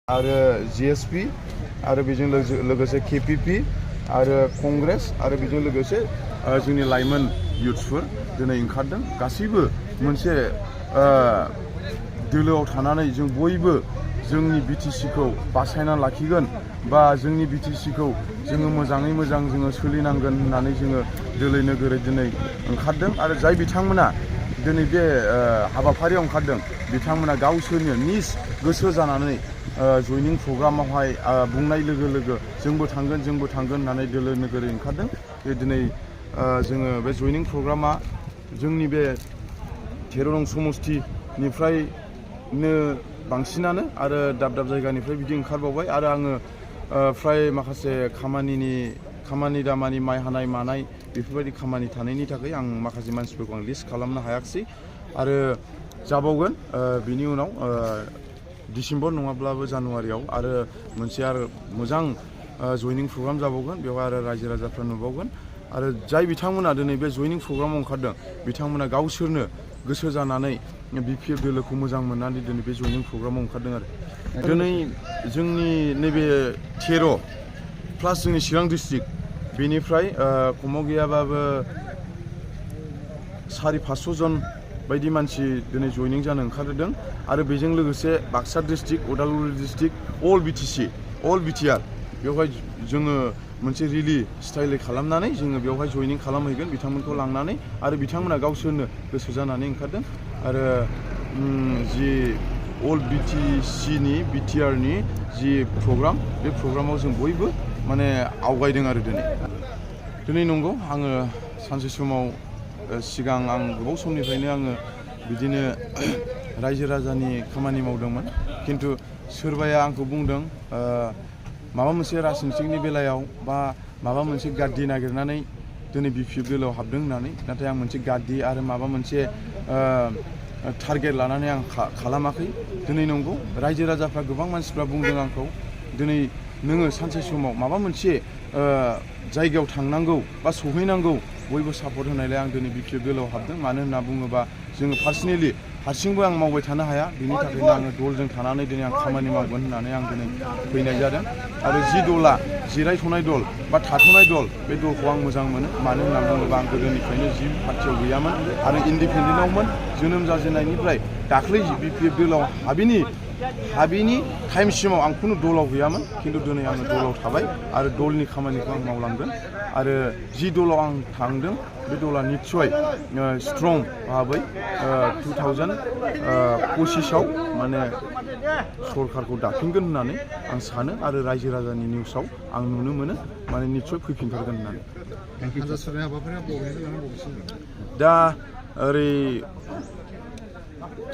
आरो जिएसपि आरो बेजों लोगोसे केपिपि आरो कंग्रेस आरो बेजों लोगोसे जोंनि लाइमोन युथ्सफोर दिनै ओंखारदों। गासैबो मोनसे दोलोआव थानानै जों बयबो जोंनि बिटिसिखौ बासायना लाखिगोन बा जोंनि बिटिसिखौ जोङो मोजाङै मोजां जोङो सोलिनांगोन होननानै जोङो दोलै नोगोरै दिनै ओंखारदों। आरो जाय बिथांमोना दिनै बे हाबाफारियाव ओंखारदों बिथांमोना गावसोरनो निज गोसो जानानै जयनिं प्रग्रामावहाय बुंनाय लोगो लोगो जोंबो थांगोन होननानै दोलो नोगोरै ओंखारदों। दिनै जोङो बे जयनिं प्रग्रामा जोंनि बे 13 नं समस्तिनिफ्रायनो बांसिनानो आरो दाब दाब जायगानिफ्राय बिदि ओंखारबावबाय। आरो आङो फ्राय माखासे खामानि दामानि माइ हानाय मानाय बेफोरबायदि खामानि थानायनि थाखाय आं माखासे मानसिफोरखौ आं लिस्ट खालामनो हायाखिसै आरो जाबावगोन बिनि उनाव डिसेम्बर नङाब्लाबो जानुवारियाव आरो मोनसे आरो मोजां जयनिं प्रग्राम जाबावगोन। बेवहाय आरो रायजो राजाफ्रा नुबावगोन। आरो जाय बिथांमोना दिनै बे जयनिं प्रग्रामाव ओंखारदों बिथांमोना गावसोरनो गोसो जानानै बिपिएफ दोलोखौ मोजां मोननानै दिनै बे जयनिं प्रग्रामाव ओंखारदों। आरो दिनै जोंनि नैबे 13 प्लास जोंनि चिरां डिस्ट्रिक्ट बेनिफ्राय खमाव गैयाबाबो 400-500 जन बायदि मानसि दिनै जयनिं जानो ओंखारदों। आरो बेजों लोगोसे बाक्सा डिस्ट्रिक्ट, उदालगुरि डिस्ट्रिक्ट, अल बिटिसि, अल बिटिआर बेवहाय जोङो मोनसे रिलि स्टाइलै खालामनानै जोङो बेवहाय जयनिं खालामहैगोन बिथांमोनखौ लांनानै। आरो बिथांमोना गावसोरनो गोसो जानानै ओंखारदों। आरो जि अल बिटिसिनि बिटिआरनि जि प्रग्राम बे प्रग्रामाव जों बयबो माने आवगायदों। आरो दिनै नंगौ आङो सानसे समाव सिगां आं गोबाव समनिफ्रायनो आङो बिदिनो रायजो राजानि खामानि मावदोंमोन। खिन्थु सोरबाया आंखौ बुंदों माबा मोनसे राजनितिकनि बेलायाव बा माबा मोनसे गाद्दि नागिरनानै दिनै बिपिएफ दोलोआव हाबदों होननानै। नाथाय आं मोनसे गाद्दि आरो माबा मोनसे टारगेट लानानै आं खालामाखै। दिनै नंगौ रायजो राजाफ्रा गोबां मानसिफ्रा बुंदों आंखौ दिनै नोङो सानसे समाव माबा मोनसे जायगायाव थांनांगौ बा सहैनांगौ बयबो सापर्ट होनायलाय आं दिनै बिपिएफ दोलोआव हाबदों। मानो होनना बुङोबा जोङो पार्सनेलि हारसिंबो आं मावबाय थानो हाया। बिनि थाखायनो आङो दलजों थानानै दिनै आं खामानि मावगोन होननानै आं दिनै फैनाय जादों। आरो जि दला जिरायथ'नाय दल बा थाथ'नाय दल बे दलखौ आं मोजां मोनो। मानो होनना बुङोबा आं गोदोनिफ्रायनो जि पार्टियाव गैयामोन आरो इन्डिपेन्डेन्टआवमोन जोनोम जाजेननायनिफ्राय दाख्लै बिपिएफ दोलोआव हाबिनि टाइमसिमाव आं खुनु दलाव गैयामोन। खिन्थु दिनै आङो दलाव थाबाय आरो दलनि खामानिखौ आं मावलांगोन। आरो जि दलाव आं थांदों बे दला निस्सय स्ट्रं भाबै 2025आव माने सरकारखौ दाफिनगोन होननानै आं सानो। आरो रायजो राजानि निउसाव आं नुनो मोनो माने निस्सय फैफिनथारगोन होननानै। दा ओरै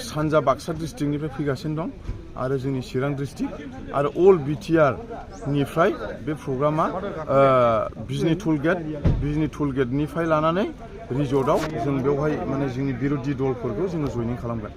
सानजा बाक्सा डिस्ट्रिक्टनिफ्राय फैगासिनो दं आरो जोंनि चिरां डिस्ट्रिक्ट आरो अल बिटिआरनिफ्राय बे प्रग्रामा बिजनि टुलगेटनिफ्राय लानानै रिजर्टआव जों बेवहाय माने जोंनि बिर'धि दलफोरखौ जोङो जयनिं खालामगोन।